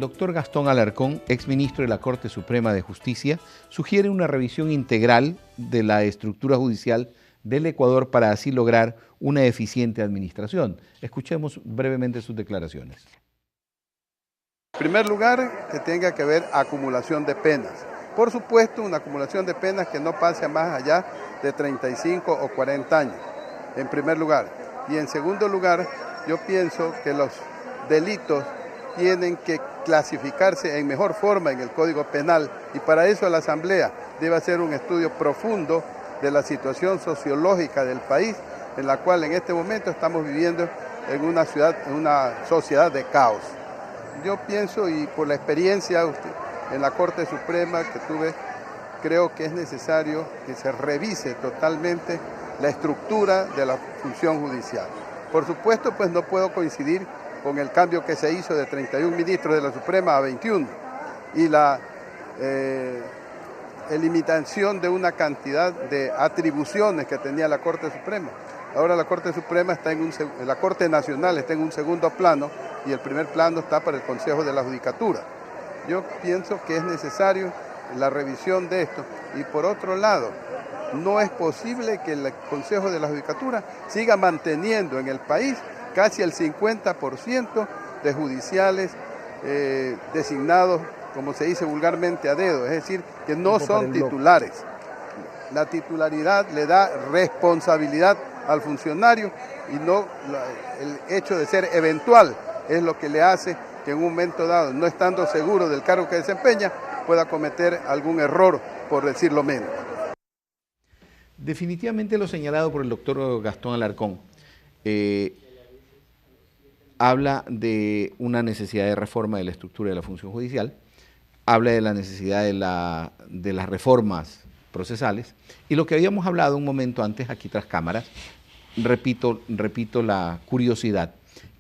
doctor Gastón Alarcón, exministro de la Corte Suprema de Justicia, sugiere una revisión integral de la estructura judicial del Ecuador para así lograr una eficiente administración. Escuchemos brevemente sus declaraciones. En primer lugar, que tenga que haber acumulación de penas. Por supuesto, una acumulación de penas que no pase más allá de 35 o 40 años, en primer lugar. Y en segundo lugar, yo pienso que los delitos tienen que clasificarse en mejor forma en el Código Penal, y para eso la Asamblea debe hacer un estudio profundo de la situación sociológica del país, en la cual en este momento estamos viviendo en una sociedad de caos. Yo pienso, y por la experiencia en la Corte Suprema que tuve, creo que es necesario que se revise totalmente la estructura de la función judicial. Por supuesto, pues no puedo coincidir con el cambio que se hizo de 31 ministros de la Suprema a 21 y la eliminación de una cantidad de atribuciones que tenía la Corte Suprema. Ahora la Corte Suprema la Corte Nacional está en un segundo plano y el primer plano está para el Consejo de la Judicatura. Yo pienso que es necesario la revisión de esto, y por otro lado, no es posible que el Consejo de la Judicatura siga manteniendo en el país casi el 50% de judiciales designados, como se dice vulgarmente, a dedo, es decir, que no son titulares. La titularidad le da responsabilidad al funcionario y no el hecho de ser eventual es lo que le hace que en un momento dado, no estando seguro del cargo que desempeña, pueda cometer algún error, por decirlo menos. Definitivamente lo señalado por el doctor Gastón Alarcón habla de una necesidad de reforma de la estructura de la función judicial, habla de la necesidad de las reformas procesales, y lo que habíamos hablado un momento antes aquí tras cámaras, repito la curiosidad,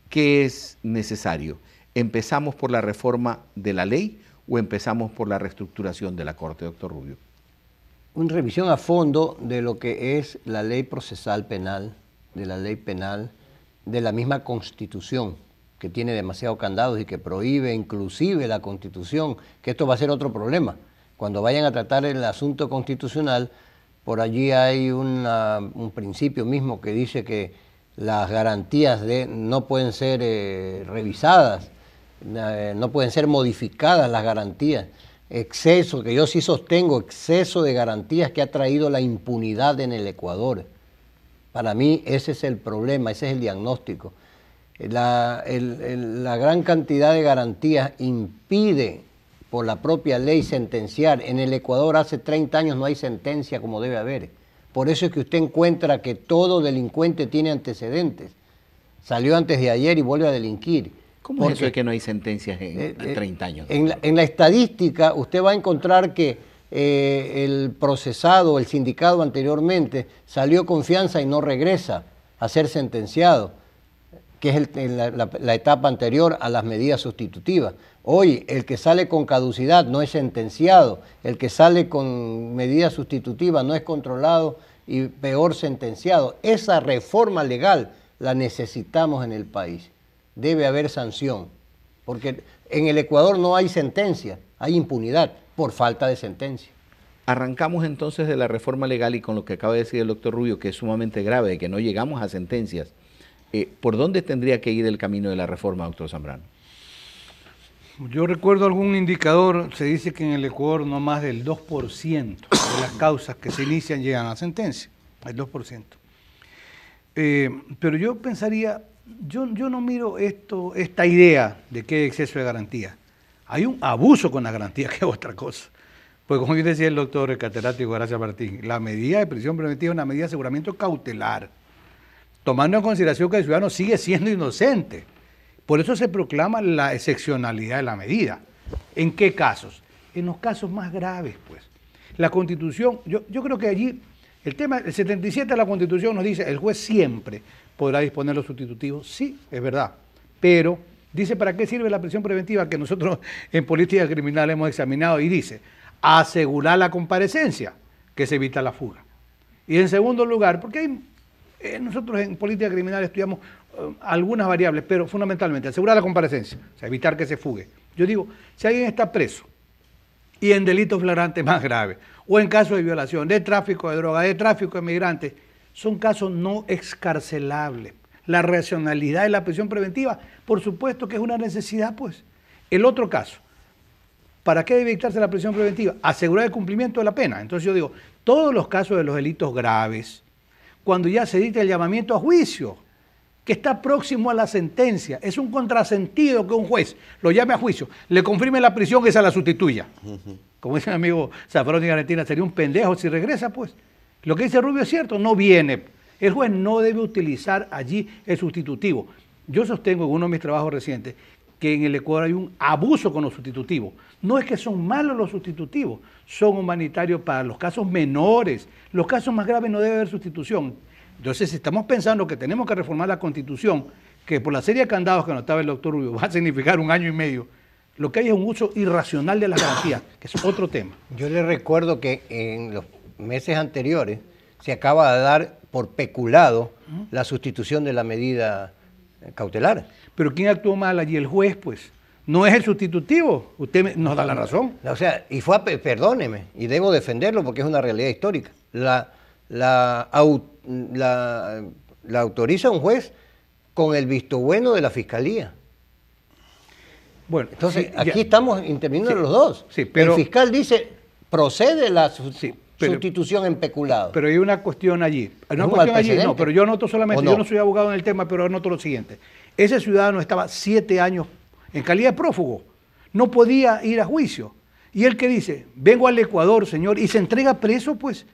¿qué es necesario? ¿Empezamos por la reforma de la ley o empezamos por la reestructuración de la Corte, doctor Rubio? Una revisión a fondo de lo que es la ley procesal penal, de la ley penal, de la misma Constitución, que tiene demasiados candados y que prohíbe inclusive la Constitución, que esto va a ser otro problema. Cuando vayan a tratar el asunto constitucional, por allí hay un principio mismo que dice que las garantías no pueden ser revisadas, no pueden ser modificadas las garantías. Exceso, que yo sí sostengo, exceso de garantías que ha traído la impunidad en el Ecuador. Para mí ese es el problema, ese es el diagnóstico. La gran cantidad de garantías impide por la propia ley sentenciar. En el Ecuador hace 30 años no hay sentencia como debe haber. Por eso es que usted encuentra que todo delincuente tiene antecedentes. Salió antes de ayer y vuelve a delinquir. ¿Cómo es eso de que no hay sentencias en 30 años? En la estadística usted va a encontrar que el procesado, el sindicado anteriormente, salió con fianza y no regresa a ser sentenciado, que es la etapa anterior a las medidas sustitutivas. Hoy, el que sale con caducidad no es sentenciado, el que sale con medidas sustitutivas no es controlado y peor sentenciado. Esa reforma legal la necesitamos en el país. Debe haber sanción, porque en el Ecuador no hay sentencia, hay impunidad por falta de sentencia. Arrancamos entonces de la reforma legal y con lo que acaba de decir el doctor Rubio, que es sumamente grave, de que no llegamos a sentencias. ¿Por dónde tendría que ir el camino de la reforma, doctor Zambrano? Yo recuerdo algún indicador, se dice que en el Ecuador no más del 2% de las causas que se inician llegan a sentencia, el 2%. Pero yo pensaría, yo no miro esta idea de que hay exceso de garantía. Hay un abuso con las garantías, que es otra cosa. Pues como yo decía el doctor el catedrático Gracia Martín, la medida de prisión preventiva es una medida de aseguramiento cautelar, tomando en consideración que el ciudadano sigue siendo inocente. Por eso se proclama la excepcionalidad de la medida. ¿En qué casos? En los casos más graves, pues. La Constitución, yo creo que allí, el 77 de la Constitución nos dice, el juez siempre podrá disponer los sustitutivos. Sí, es verdad, pero dice para qué sirve la prisión preventiva, que nosotros en política criminal hemos examinado, y dice, asegurar la comparecencia, que se evita la fuga. Y en segundo lugar, porque nosotros en política criminal estudiamos algunas variables, pero fundamentalmente asegurar la comparecencia, o sea, evitar que se fugue. Yo digo, si alguien está preso y en delitos flagrantes más graves, o en casos de violación, de tráfico de droga, de tráfico de migrantes, son casos no excarcelables. La racionalidad de la prisión preventiva, por supuesto que es una necesidad, pues. El otro caso, ¿para qué debe dictarse la prisión preventiva? Asegurar el cumplimiento de la pena. Entonces yo digo, todos los casos de los delitos graves, cuando ya se dicta el llamamiento a juicio, que está próximo a la sentencia, es un contrasentido que un juez lo llame a juicio, le confirme la prisión y se la sustituya. Como dice mi amigo Zaffaroni y Argentina, sería un pendejo si regresa, pues. Lo que dice Rubio es cierto, no viene. El juez no debe utilizar allí el sustitutivo. Yo sostengo en uno de mis trabajos recientes que en el Ecuador hay un abuso con los sustitutivos. No es que son malos los sustitutivos, son humanitarios para los casos menores. Los casos más graves no debe haber sustitución. Entonces, si estamos pensando que tenemos que reformar la Constitución, que por la serie de candados que anotaba el doctor Rubio va a significar 1 año y medio, lo que hay es un uso irracional de las garantías, que es otro tema. Yo le recuerdo que en los meses anteriores se acaba de dar por peculado la sustitución de la medida cautelar. Pero ¿quién actuó mal allí? El juez, pues. No es el sustitutivo. Usted nos da la razón. O sea, y perdóneme, y debo defenderlo porque es una realidad histórica. La autoriza un juez con el visto bueno de la Fiscalía. Bueno, entonces, sí, aquí estamos interviniendo los dos. Sí, pero el fiscal dice, procede la pero, sustitución en peculado. Pero hay una cuestión allí. Hay una cuestión allí, no, pero yo anoto solamente, no? Yo no soy abogado en el tema, pero anoto lo siguiente. Ese ciudadano estaba 7 años en calidad de prófugo, no podía ir a juicio. Y él que dice, vengo al Ecuador, señor, y se entrega preso, pues,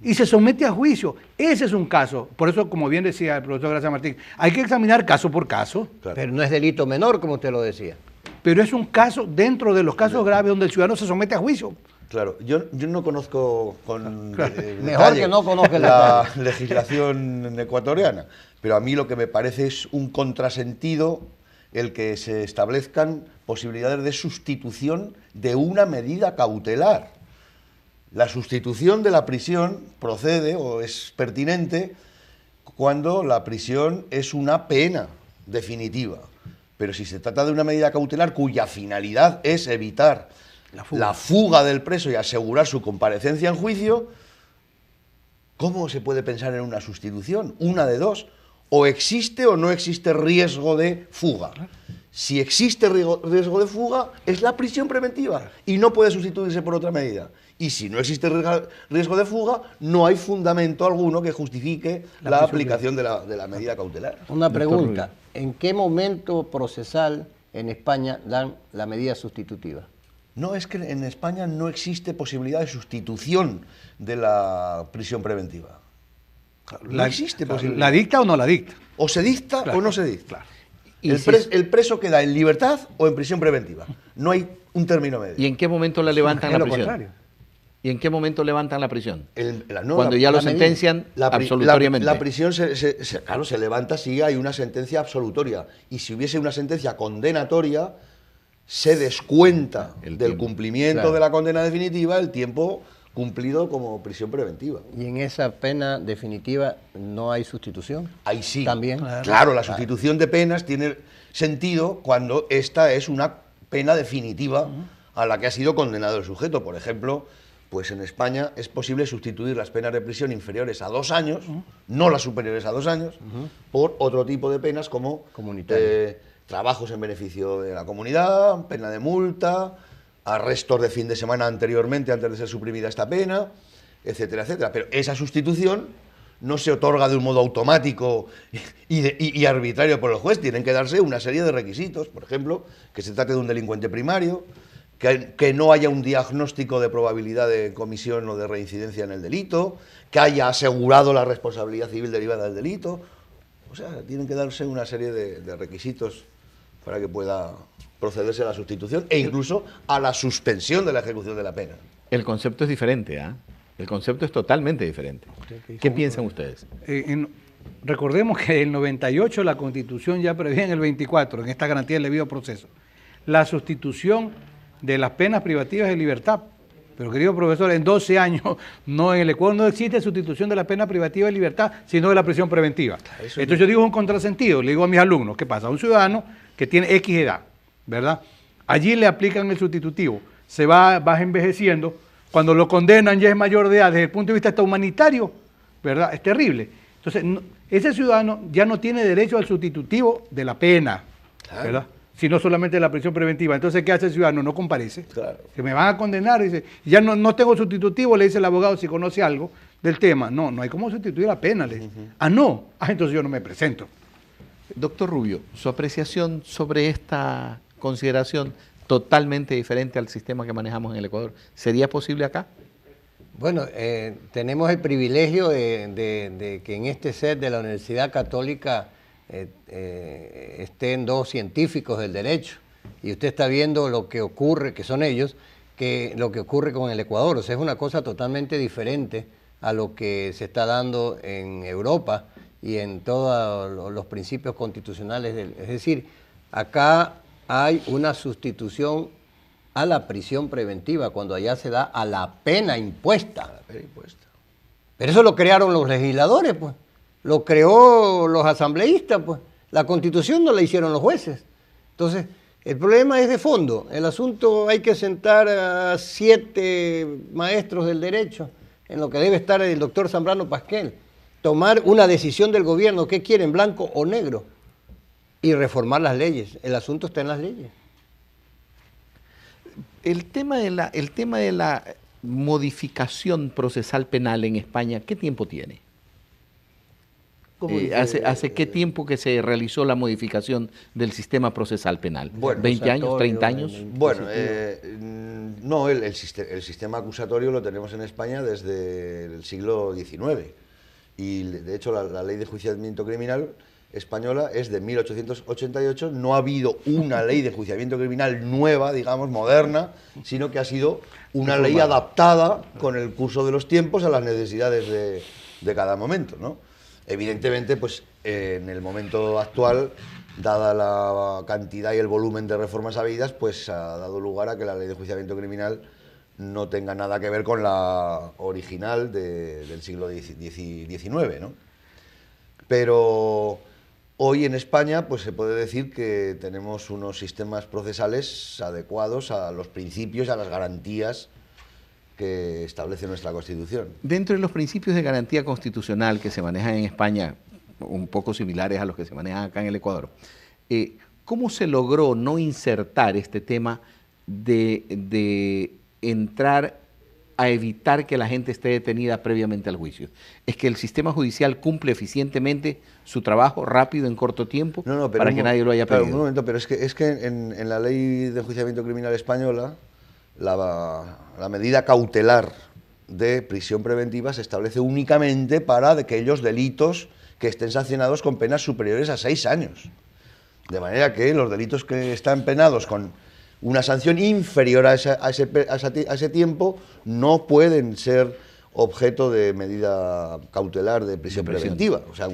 y se somete a juicio. Ese es un caso. Por eso, como bien decía el profesor Gracia Martín, hay que examinar caso por caso. Claro. Pero no es delito menor, como usted lo decía. Pero es un caso dentro de los casos graves donde el ciudadano se somete a juicio. Claro, yo no conozco mejor que no conozca la legislación ecuatoriana, pero a mí lo que me parece es un contrasentido el que se establezcan posibilidades de sustitución de una medida cautelar. La sustitución de la prisión procede o es pertinente cuando la prisión es una pena definitiva. Pero si se trata de una medida cautelar cuya finalidad es evitar la fuga del preso y asegurar su comparecencia en juicio, ¿cómo se puede pensar en una sustitución? Una de dos, o existe o no existe riesgo de fuga. Si existe riesgo de fuga, es la prisión preventiva y no puede sustituirse por otra medida. Y si no existe riesgo de fuga, no hay fundamento alguno que justifique la aplicación de la medida cautelar. Una pregunta, ¿en qué momento procesal en España dan la medida sustitutiva? No, es que en España no existe posibilidad de sustitución de la prisión preventiva. No existe posibilidad. ¿La dicta o no la dicta? O se dicta o no se dicta. Claro. El preso queda en libertad o en prisión preventiva. No hay un término medio. ¿Y en qué momento la levantan la prisión? Contrario. ¿Y en qué momento levantan la prisión? No, cuando ya lo sentencian absolutoriamente. La prisión claro, se levanta si hay una sentencia absolutoria. Y si hubiese una sentencia condenatoria, se descuenta del cumplimiento de la condena definitiva el tiempo cumplido como prisión preventiva. ¿Y en esa pena definitiva no hay sustitución? Ahí sí. También. Claro, la sustitución de penas tiene sentido cuando esta es una pena definitiva a la que ha sido condenado el sujeto. Por ejemplo, pues en España es posible sustituir las penas de prisión inferiores a 2 años, no las superiores a 2 años, por otro tipo de penas como trabajos en beneficio de la comunidad, pena de multa, arrestos de fin de semana anteriormente, antes de ser suprimida esta pena, etcétera, etcétera. Pero esa sustitución no se otorga de un modo automático y arbitrario por el juez. Tienen que darse una serie de requisitos, por ejemplo, que se trate de un delincuente primario, que no haya un diagnóstico de probabilidad de comisión o de reincidencia en el delito, que haya asegurado la responsabilidad civil derivada del delito. O sea, tienen que darse una serie de requisitos para que pueda procederse a la sustitución e incluso a la suspensión de la ejecución de la pena. El concepto es diferente, ¿ah? El concepto es totalmente diferente. ¿Qué piensan ustedes? Recordemos que en el 98 la Constitución ya prevé en el 24, en esta garantía del debido proceso, la sustitución de las penas privativas de libertad. Pero querido profesor, en 12 años en el Ecuador no existe sustitución de la pena privativa de libertad, sino de la prisión preventiva. Entonces yo digo un contrasentido, le digo a mis alumnos, ¿qué pasa? Un ciudadano que tiene X edad, ¿verdad? Allí le aplican el sustitutivo, vas envejeciendo, cuando lo condenan ya es mayor de edad, desde el punto de vista hasta humanitario, ¿verdad? Es terrible. Entonces, ese ciudadano ya no tiene derecho al sustitutivo de la pena, Claro. ¿verdad? Sino solamente de la prisión preventiva. Entonces, ¿qué hace el ciudadano? No comparece. Claro. Que me van a condenar, dice, ya no tengo sustitutivo, le dice el abogado si conoce algo del tema. No hay cómo sustituir la pena. Le dice. No. Entonces yo no me presento. Doctor Rubio, su apreciación sobre esta consideración totalmente diferente al sistema que manejamos en el Ecuador, ¿sería posible acá? Bueno, tenemos el privilegio de que en este set de la Universidad Católica estén dos científicos del derecho, y usted está viendo lo que ocurre, que son ellos, que lo que ocurre con el Ecuador. O sea, es una cosa totalmente diferente a lo que se está dando en Europa y en todos los principios constitucionales. Es decir, acá hay una sustitución a la prisión preventiva, cuando allá se da a la pena impuesta. Pero eso lo crearon los legisladores, pues. Lo creó los asambleístas, pues. La Constitución no la hicieron los jueces. Entonces, el problema es de fondo. El asunto, hay que sentar a 7 maestros del derecho, en lo que debe estar el doctor Zambrano Pasquel, tomar una decisión del gobierno, ¿qué quieren, blanco o negro? Y reformar las leyes. El asunto está en las leyes. El tema de la modificación procesal penal en España, ¿qué tiempo tiene? ¿Hace qué tiempo que se realizó la modificación del sistema procesal penal? Bueno, ¿20 años, 30 años? Bueno, no, el sistema acusatorio lo tenemos en España desde el siglo XIX. Y de hecho la ley de enjuiciamiento criminal española es de 1888, no ha habido una ley de enjuiciamiento criminal nueva, digamos, moderna, sino que ha sido una ley adaptada con el curso de los tiempos a las necesidades de cada momento, ¿no? Evidentemente, pues en el momento actual, dada la cantidad y el volumen de reformas habidas, pues ha dado lugar a que la ley de enjuiciamiento criminal no tenga nada que ver con la original del siglo XIX, ¿no? Pero hoy en España pues se puede decir que tenemos unos sistemas procesales adecuados a los principios y a las garantías que establece nuestra Constitución. Dentro de los principios de garantía constitucional que se manejan en España, un poco similares a los que se manejan acá en el Ecuador, ¿cómo se logró no insertar este tema de entrar a evitar que la gente esté detenida previamente al juicio? ¿Es que el sistema judicial cumple eficientemente su trabajo rápido, en corto tiempo, para que nadie lo haya pedido? Un momento, pero es que en la ley de enjuiciamiento criminal española, la medida cautelar de prisión preventiva se establece únicamente para aquellos delitos que estén sancionados con penas superiores a 6 años. De manera que los delitos que están penados con una sanción inferior a ese tiempo no pueden ser objeto de medida cautelar de prisión preventiva. O sea,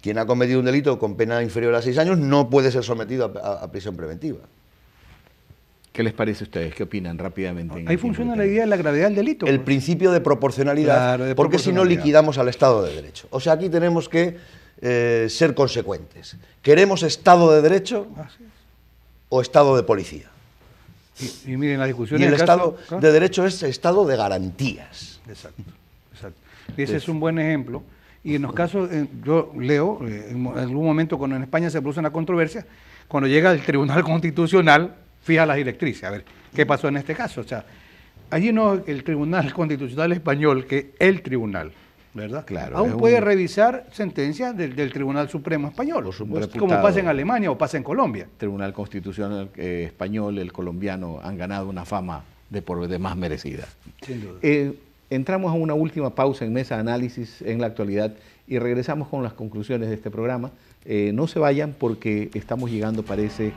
quien ha cometido un delito con pena inferior a 6 años no puede ser sometido a prisión preventiva. ¿Qué les parece a ustedes? ¿Qué opinan rápidamente? Ahí funciona la idea de la gravedad del delito. El principio de proporcionalidad, Claro, porque si no liquidamos al Estado de Derecho. O sea, aquí tenemos que ser consecuentes. ¿Queremos Estado de Derecho o Estado de policía? Y miren, la discusión... Y el Estado de Derecho es Estado de garantías. Exacto. Y ese es un buen ejemplo. Y en los casos, yo leo, en algún momento cuando en España se produce una controversia, cuando llega el Tribunal Constitucional, fija las directrices. A ver, ¿qué pasó en este caso? O sea, allí no el Tribunal Constitucional Español, que el tribunal, ¿verdad? Claro. Aún puede revisar sentencias del Tribunal Supremo Español, como pasa en Alemania o pasa en Colombia. El Tribunal Constitucional español, el colombiano, han ganado una fama de más merecida. Sin duda. Entramos a una última pausa en Mesa de Análisis en la actualidad y regresamos con las conclusiones de este programa. No se vayan porque estamos llegando, parece,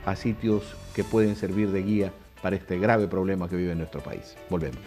a sitios que pueden servir de guía para este grave problema que vive nuestro país. Volvemos.